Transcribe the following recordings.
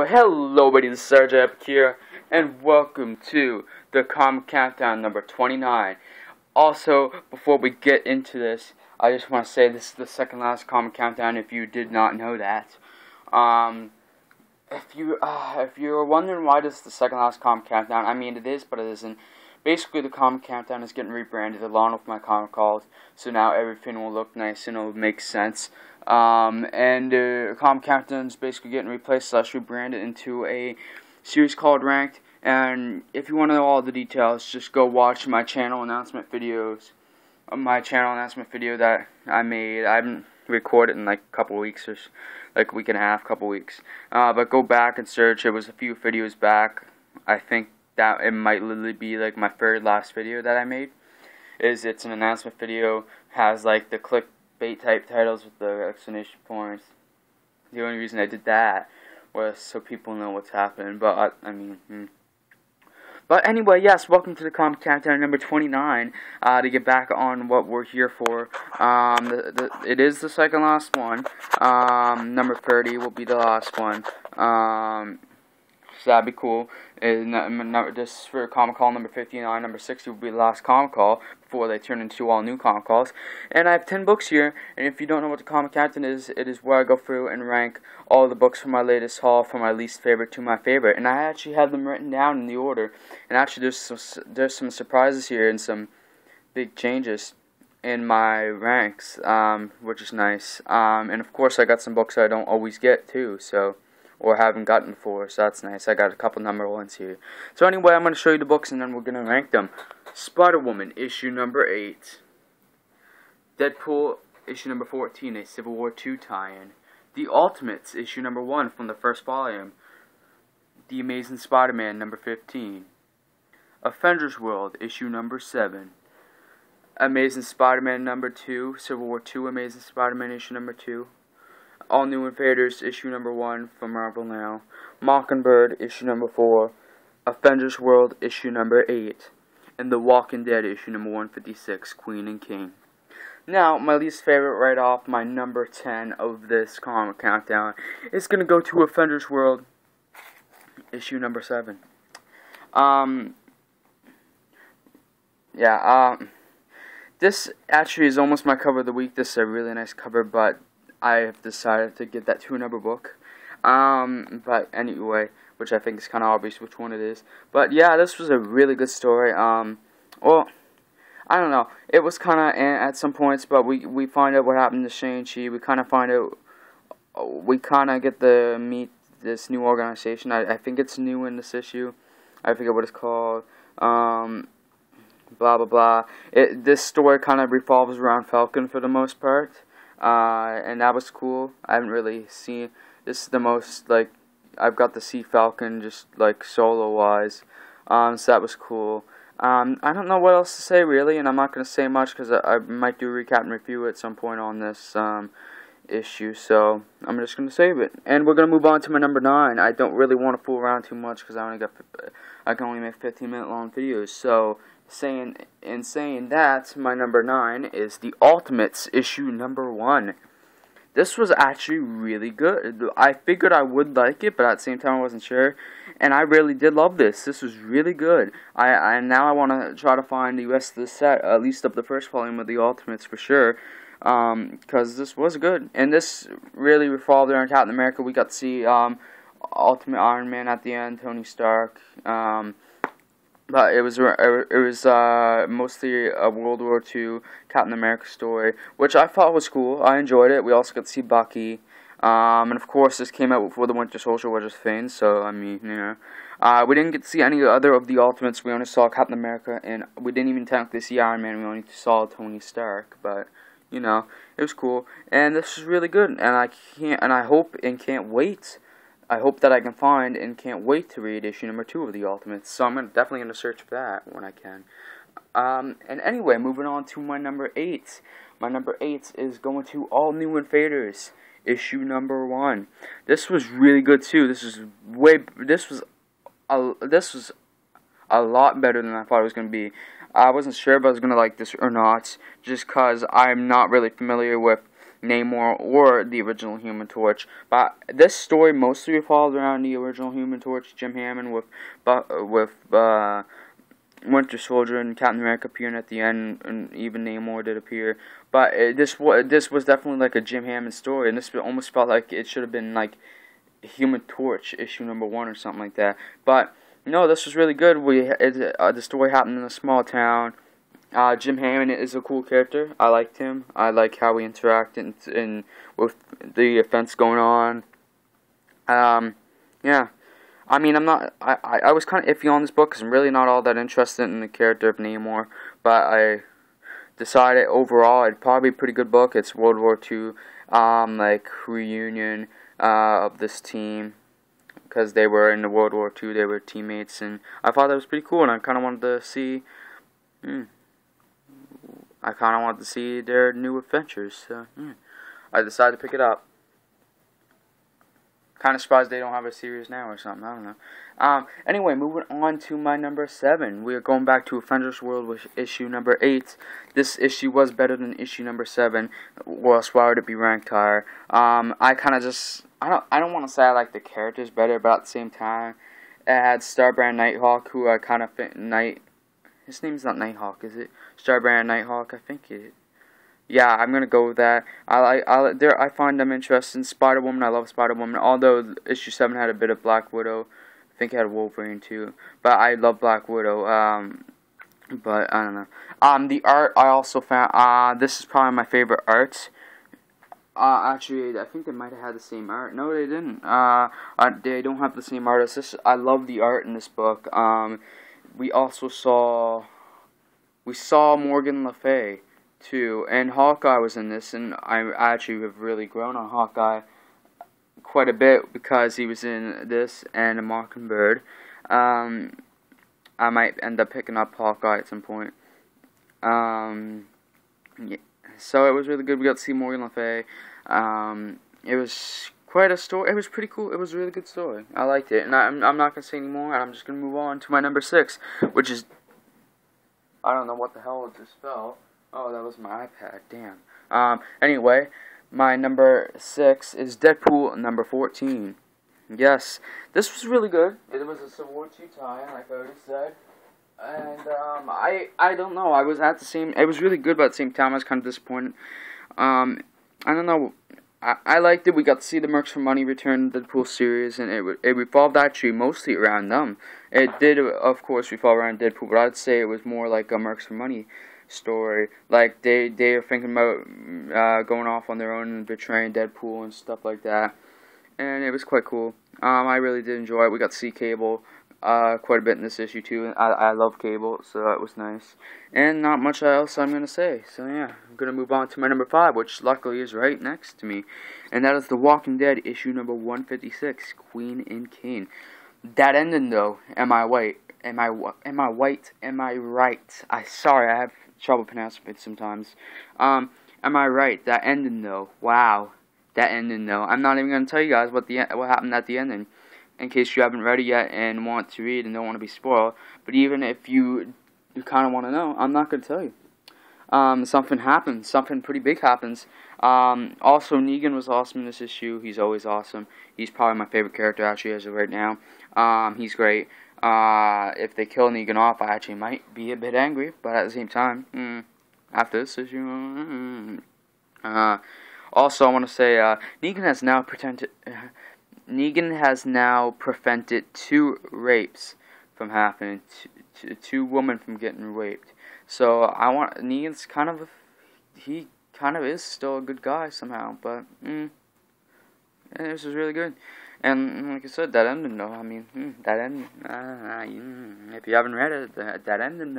Hello buddy, this is Serge Epic here, and welcome to the Comic Countdown number 29. Also, before we get into this, I just want to say this is the second last Comic Countdown if you did not know that. If you're wondering why this is the second last Comic Countdown, I mean it is, but it isn't. Basically, the Comic Countdown is getting rebranded along with my comic calls, so now everything will look nice and it'll make sense. Comic Countdown is basically getting replaced / rebranded into a series called Ranked. And if you want to know all the details, just go watch my channel announcement videos. My channel announcement video that I made. I haven't recorded in like a couple weeks or like a week and a half, couple weeks. But go back and search. It was a few videos back. I think that it might literally be like my third last video that I made. It's an announcement video, has like the clickbait type titles with the exclamation points. The only reason I did that was so people know what's happening. But But anyway, yes, welcome to the Comic Countdown number 29. To get back on what we're here for, it is the second last one. Number 30 will be the last one. So that'd be cool. This is for Comic Call number 59. Number 60 will be the last Comic Call before they turn into all new Comic Calls. And I have 10 books here. And if you don't know what the Comic Countdown is, it is where I go through and rank all the books from my latest haul from my least favorite to my favorite. And I actually have them written down in the order. And actually, there's some surprises here and some big changes in my ranks, which is nice. And of course, I got some books I don't always get too. Or haven't gotten before, so that's nice. I got a couple number ones here. So anyway, I'm going to show you the books and then we're going to rank them. Spider-Woman, issue number 8. Deadpool, issue number 14, a Civil War II tie-in. The Ultimates, issue number 1 from the first volume. The Amazing Spider-Man, number 15. Avengers World, issue number 7. Amazing Spider-Man, number 2. Civil War II, Amazing Spider-Man, issue number 2. All New Invaders, issue number 1 from Marvel Now. Mockingbird, issue number 4. Avengers World, issue number 8. And The Walking Dead, issue number 156, Queen and King. Now, my least favorite right off, my number 10 of this Comic Countdown, is going to go to Avengers World, issue number 7. This actually is almost my cover of the week. This is a really nice cover, but I have decided to give that to another book. But anyway, which I think is kind of obvious which one it is. But yeah, this was a really good story. Well, I don't know. It was kind of at some points, but we find out what happened to Shang-Chi. We kind of find out, we kind of get to meet this new organization. I think it's new in this issue. I forget what it's called. Blah, blah, blah. This story kind of revolves around Falcon for the most part. And that was cool. I haven't really seen, this is the most, like, I've got to see Falcon just, like, solo-wise, so that was cool. I don't know what else to say, really, and I'm not going to say much, because I might do a recap and review at some point on this, issue, so I'm just going to save it. And we're going to move on to my number 9. I don't really want to fool around too much, because I can only make 15-minute long videos, so saying that, my number 9 is The Ultimates, issue number 1. This was actually really good. I figured I would like it, but at the same time I wasn't sure. And I really did love this. This was really good. Now I want to try to find the rest of the set, at least of the first volume of The Ultimates for sure. Because this was good. And this really revolved around Captain America. We got to see Ultimate Iron Man at the end, Tony Stark. But it was mostly a World War II Captain America story, which I thought was cool. I enjoyed it. We also got to see Bucky, and of course this came out before the Winter Soldier, which is Finn. So I mean, you know, we didn't get to see any other of the Ultimates. We only saw Captain America, and we didn't even technically see Iron Man. We only saw Tony Stark. But you know, it was cool, and this was really good. And I hope and can't wait. I hope that I can find and can't wait to read issue number 2 of The Ultimates. So I'm definitely going to search for that when I can. And anyway, moving on to my number 8. My number 8 is going to All New Invaders, issue number 1. This was really good too. This was a lot better than I thought it was going to be. I wasn't sure if I was going to like this or not, just because I'm not really familiar with Namor or the original Human Torch. But this story mostly revolved around the original Human Torch, Jim Hammond, with Winter Soldier and Captain America appearing at the end, and even Namor did appear. But this was definitely like a Jim Hammond story, and this almost felt like it should have been like Human Torch issue #1 or something like that. But no, this was really good. The story happened in a small town. Jim Hammond is a cool character. I liked him. I like how he interacted in with the events going on. Yeah. I mean, I was kind of iffy on this book because I'm really not all that interested in the character of Namor, but I decided overall it'd probably be a pretty good book. It's World War II, like, reunion of this team, because they were in the World War II, they were teammates, and I thought that was pretty cool, and I kind of wanted to see, their new adventures, so, I decided to pick it up. Kind of surprised they don't have a series now or something. I don't know. Anyway, moving on to my number 7. We are going back to Avengers World with issue number 8. This issue was better than issue number 7. Or else why would it be ranked higher? I kind of just... I don't want to say I like the characters better, but at the same time, it had Starbrand Nighthawk, who I kind of think... His name's not Nighthawk, is it? Starbrand Nighthawk, I think it is. Yeah, I'm gonna go with that. I find them interesting. Spider-Woman, I love Spider-Woman. Although issue 7 had a bit of Black Widow, I think it had Wolverine too. But I love Black Widow. But I don't know. The art I also found. This is probably my favorite art. Actually, I think they might have had the same art. No, they didn't. They don't have the same artist. I love the art in this book. We also saw Morgan Le Fay too, and Hawkeye was in this, and I actually have really grown on Hawkeye quite a bit because he was in this and A Mockingbird. I might end up picking up Hawkeye at some point. Yeah. So it was really good. We got to see Morgan Le Fay. It was quite a story. It was pretty cool. It was a really good story. I liked it, and I'm not gonna say anymore. And I'm just gonna move on to my number 6, which is, I don't know what the hell it just fell. Oh, that was my iPad. Damn. Anyway, my number 6 is Deadpool number 14. Yes, this was really good. It was a Civil War II tie-in, like I already said. And I don't know. I was at the same. It was really good, but at the same time, I was kind of disappointed. I don't know. I liked it. We got to see the Mercs for Money return to the Deadpool series, and it revolved actually mostly around them. It did, of course, revolve around Deadpool, but I'd say it was more like a Mercs for Money story. Like they are thinking about going off on their own and betraying Deadpool and stuff like that, and it was quite cool. I really did enjoy it. We got to see Cable quite a bit in this issue too. I love Cable, so that was nice. And not much else I'm gonna say. So yeah, I'm gonna move on to my number 5, which luckily is right next to me, and that is The Walking Dead issue number 156, Queen and King. That ending though, am I white? Am I white? Am I right? Sorry, I have trouble pronouncing it sometimes. Am I right? That ending though. Wow. That ending though. I'm not even gonna tell you guys what happened at the ending, in case you haven't read it yet and want to read and don't want to be spoiled. But even if you kind of want to know, I'm not gonna tell you. Something happens. Something pretty big happens. Also, Negan was awesome in this issue. He's always awesome. He's probably my favorite character actually as of right now. He's great. If they kill Negan off, I actually might be a bit angry, but at the same time, after this issue, also I want to say, Negan has now prevented 2 rapes from happening, 2 women from getting raped. So Negan's he kind of is still a good guy somehow, but this is really good. And like I said, that ending though, I mean, that ending, if you haven't read it, that ending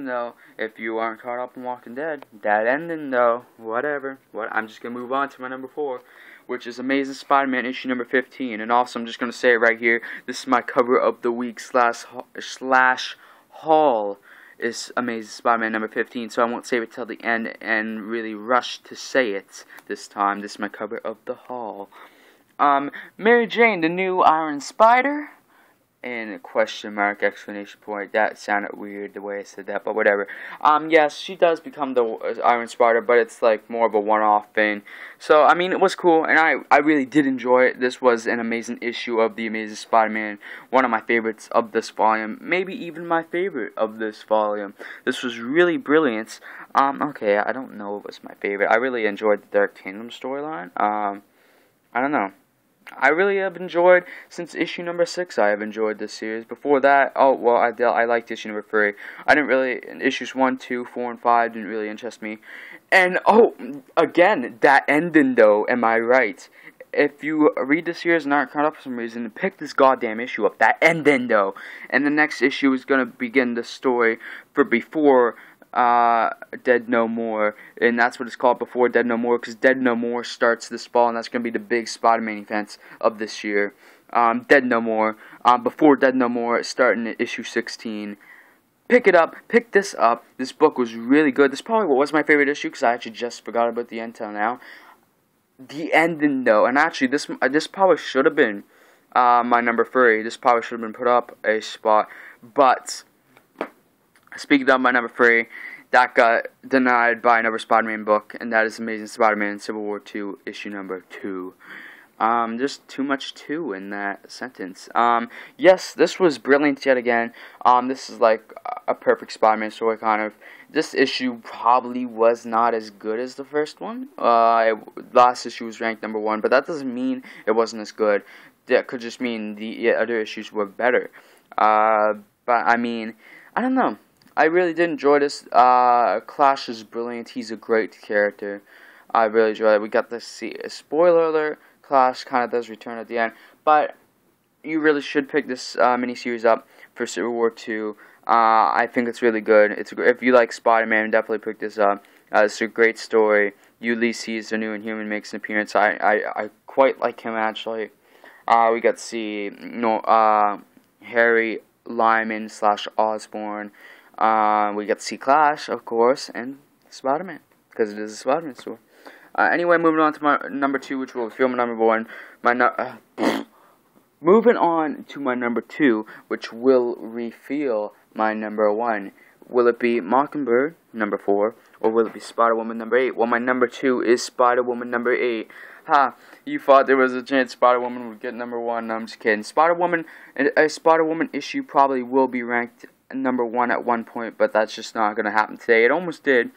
though, if you aren't caught up in Walking Dead, that ending though, whatever, I'm just going to move on to my number 4, which is Amazing Spider-Man issue number 15, and also I'm just going to say it right here, this is my cover of the week slash haul, is Amazing Spider-Man number 15, so I won't save it till the end and really rush to say it this time. This is my cover of the haul. Mary Jane, the new Iron Spider, and question mark, exclamation point. That sounded weird the way I said that, but whatever. Yes, she does become the Iron Spider, but it's like more of a one-off thing. So, I mean, it was cool, and I really did enjoy it. This was an amazing issue of The Amazing Spider-Man, one of my favorites of this volume, maybe even my favorite of this volume. This was really brilliant. Okay, I don't know if it was my favorite. I really enjoyed the Dark Kingdom storyline. I don't know. I really have enjoyed, since issue number 6, I have enjoyed this series. Before that, oh, well, I liked issue number 3. I didn't really, issues 1, 2, 4, and 5 didn't really interest me. And, oh, again, that ending, though, am I right? If you read the series and aren't caught up for some reason, pick this goddamn issue up. That ending, though. And the next issue is going to begin the story for before Dead No More, and that's what it's called, Before Dead No More, because Dead No More starts this fall, and that's going to be the big Spider-Man event of this year. Dead No More, Before Dead No More, starting at issue 16. Pick it up, pick this up. This book was really good. This probably was my favorite issue, because I actually just forgot about the end till now. The ending, though, and actually, this probably should have been my number 3. This probably should have been put up a spot, but speaking of my number 3, that got denied by another Spider-Man book, and that is Amazing Spider-Man Civil War 2, issue number 2. Just too much 2 in that sentence. Yes, this was brilliant yet again. This is like a perfect Spider-Man story, kind of. This issue probably was not as good as the first one. Last issue was ranked number 1, but that doesn't mean it wasn't as good. That could just mean the other issues were better. But, I mean, I don't know. I really did enjoy this. Clash is brilliant. He's a great character. I really enjoyed it. We got to see a spoiler alert. Clash kind of does return at the end. But you really should pick this miniseries up for Civil War 2. I think it's really good. If you like Spider-Man, definitely pick this up. It's a great story. Ulysses, the new Inhuman, makes an appearance. I quite like him, actually. We got to see Harry Lyman / Osborn. We get to see Clash, of course, and Spider-Man, because it is a Spider-Man story. Anyway, moving on to my number 2, which will feel my number 1. Moving on to my number 2, which will reveal my number 1. Will it be Mockingbird, number 4, or will it be Spider-Woman, number 8? Well, my number 2 is Spider-Woman, number 8. Ha, you thought there was a chance Spider-Woman would get number 1. No, I'm just kidding. A Spider-Woman issue probably will be ranked number 1 at one point, but that's just not going to happen today. It almost did,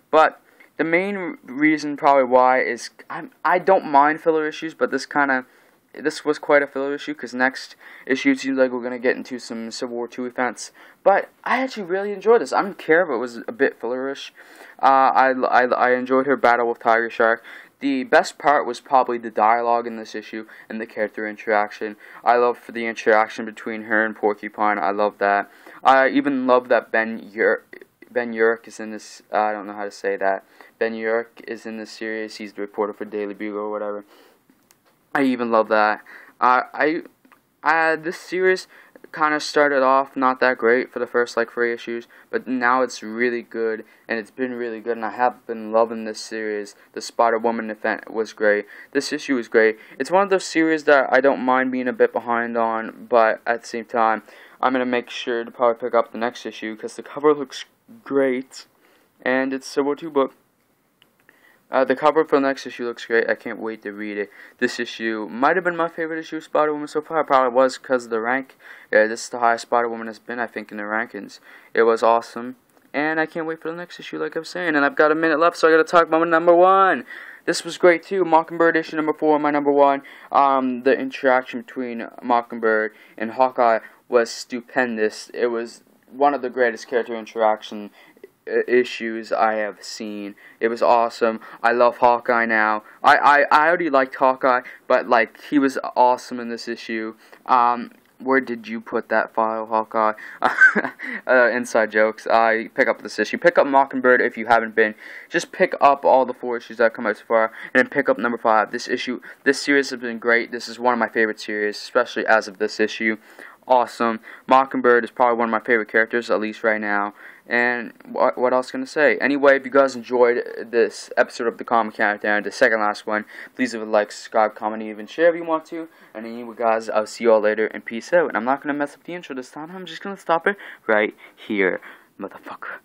but the main reason probably why is I don't mind filler issues, but this was quite a filler issue, because next issue it seems like we're going to get into some Civil War 2 events, but I actually really enjoyed this. I don't care if it was a bit fillerish. I enjoyed her battle with Tiger Shark. The best part was probably the dialogue in this issue and the character interaction. I love the interaction between her and Porcupine. I love that. I even love that Ben Urich is in this. I don't know how to say that. Ben Urich is in this series. He's the reporter for Daily Bugle or whatever. I even love that. This series kind of started off not that great for the first like 3 issues, but now it's really good, and it's been really good, and I have been loving this series. The Spider-Woman event was great. This issue was great. It's one of those series that I don't mind being a bit behind on, but at the same time, I'm going to make sure to probably pick up the next issue, because the cover looks great, and it's a Civil War 2 book. The cover for the next issue looks great. I can't wait to read it. This issue might have been my favorite issue of Spider-Woman so far. It probably was because of the rank. Yeah, this is the highest Spider-Woman has been, I think, in the rankings. It was awesome. And I can't wait for the next issue, like I was saying. And I've got a minute left, so I got to talk about my number 1. This was great, too. Mockingbird issue number 4, my number 1. The interaction between Mockingbird and Hawkeye was stupendous. It was one of the greatest character interaction issues I have seen. It was awesome. I love Hawkeye now. I already liked Hawkeye, but like he was awesome in this issue. Where did you put that file, Hawkeye? Inside jokes. Pick up this issue. Pick up Mockingbird if you haven't been. Just pick up all the 4 issues that come out so far, and then pick up number 5. This series has been great. This is one of my favorite series, especially as of this issue. awesome. Mockingbird is probably one of my favorite characters, at least right now. And what else can I say? Anyway, if you guys enjoyed this episode of the Comic Countdown, the second last one, please leave a like, subscribe, comment, and even share if you want to. And anyway, guys, I'll see you all later, and peace out. And I'm not going to mess up the intro this time. I'm just going to stop it right here, motherfucker.